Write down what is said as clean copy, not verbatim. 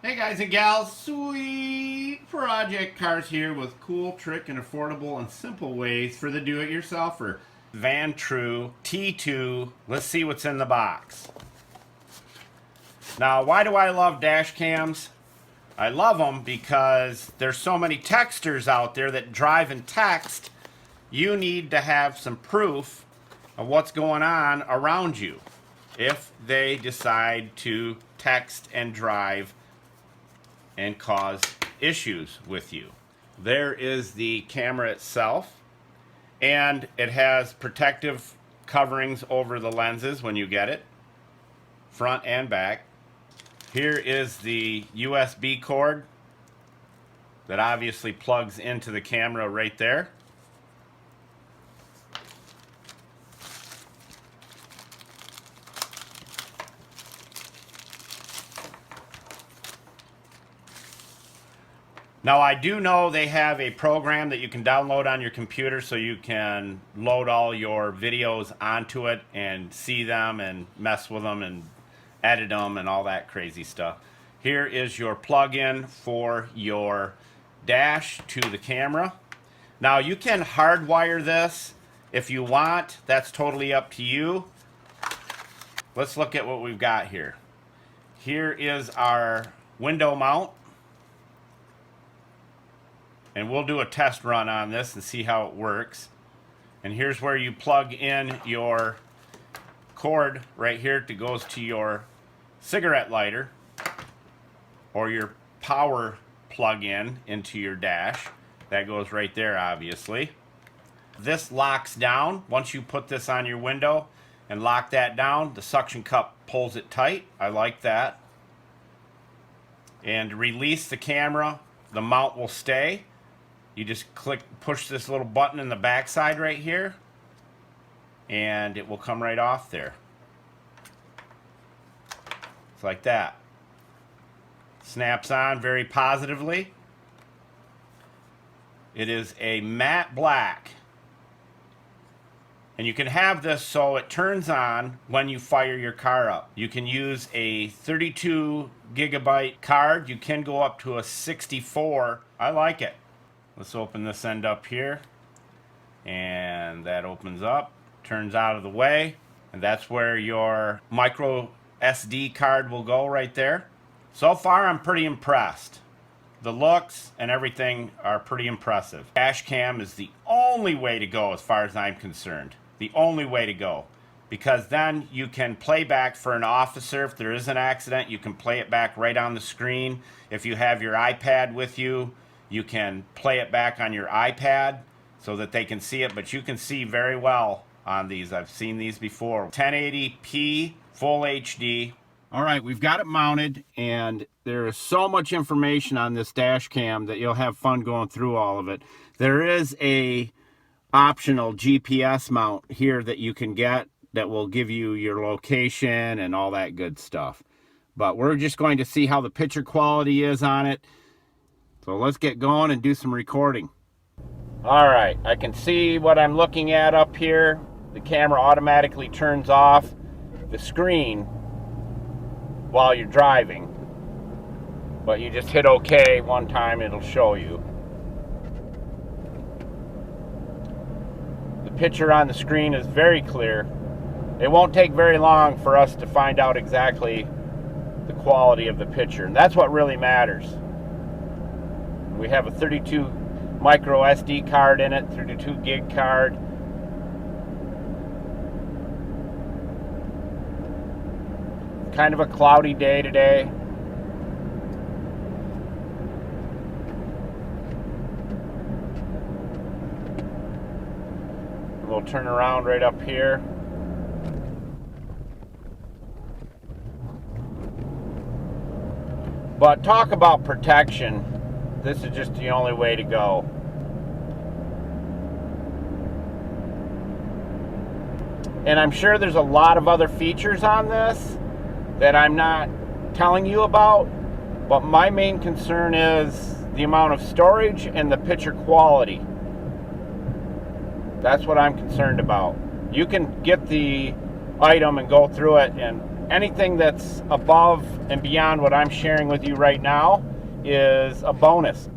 Hey guys and gals, sweet project cars here with cool, trick, and affordable and simple ways for the do-it-yourselfer. Van True T2. Let's see what's in the box. Now, why do I love dash cams? I love them because there's so many texters out there that drive and text. You need to have some proof of what's going on around you if they decide to text and drive and cause issues with you. There is the camera itself, and it has protective coverings over the lenses when you get it, front and back. Here is the USB cord that obviously plugs into the camera right there. Now, I do know they have a program that you can download on your computer so you can load all your videos onto it and see them and mess with them and edit them and all that crazy stuff. Here is your plug-in for your dash to the camera. Now, you can hardwire this if you want. That's totally up to you. Let's look at what we've got here. Here is our window mount. And we'll do a test run on this and see how it works. And here's where you plug in your cord right here that goes to your cigarette lighter or your power plug-in into your dash. That goes right there, obviously. This locks down. Once you put this on your window and lock that down, the suction cup pulls it tight. I like that. And to release the camera, the mount will stay. You just push this little button in the back side right here, and it will come right off there. It's like that. Snaps on very positively. It is a matte black. And you can have this so it turns on when you fire your car up. You can use a 32 gigabyte card. You can go up to a 64. I like it. Let's open this end up here, and that opens up, turns out of the way, and that's where your micro SD card will go right there. So far, I'm pretty impressed. The looks and everything are pretty impressive. Dashcam is the only way to go as far as I'm concerned. The only way to go. Because then you can play back for an officer. If there is an accident, you can play it back right on the screen. If you have your iPad with you, you can play it back on your iPad so that they can see it, but you can see very well on these. I've seen these before. 1080p, full HD. All right, we've got it mounted, and there is so much information on this dash cam that you'll have fun going through all of it. There is a optional GPS mount here that you can get that will give you your location and all that good stuff. But we're just going to see how the picture quality is on it. So let's get going and do some recording. All right, I can see what I'm looking at up here. The camera automatically turns off the screen while you're driving. But you just hit OK one time, it'll show you. The picture on the screen is very clear. It won't take very long for us to find out exactly the quality of the picture, and that's what really matters. We have a 32 micro SD card in it, 32 gig card. Kind of a cloudy day today. We'll turn around right up here. But talk about protection. This is just the only way to go. And I'm sure there's a lot of other features on this that I'm not telling you about, but my main concern is the amount of storage and the picture quality. That's what I'm concerned about. You can get the item and go through it and anything that's above and beyond what I'm sharing with you right now is a bonus.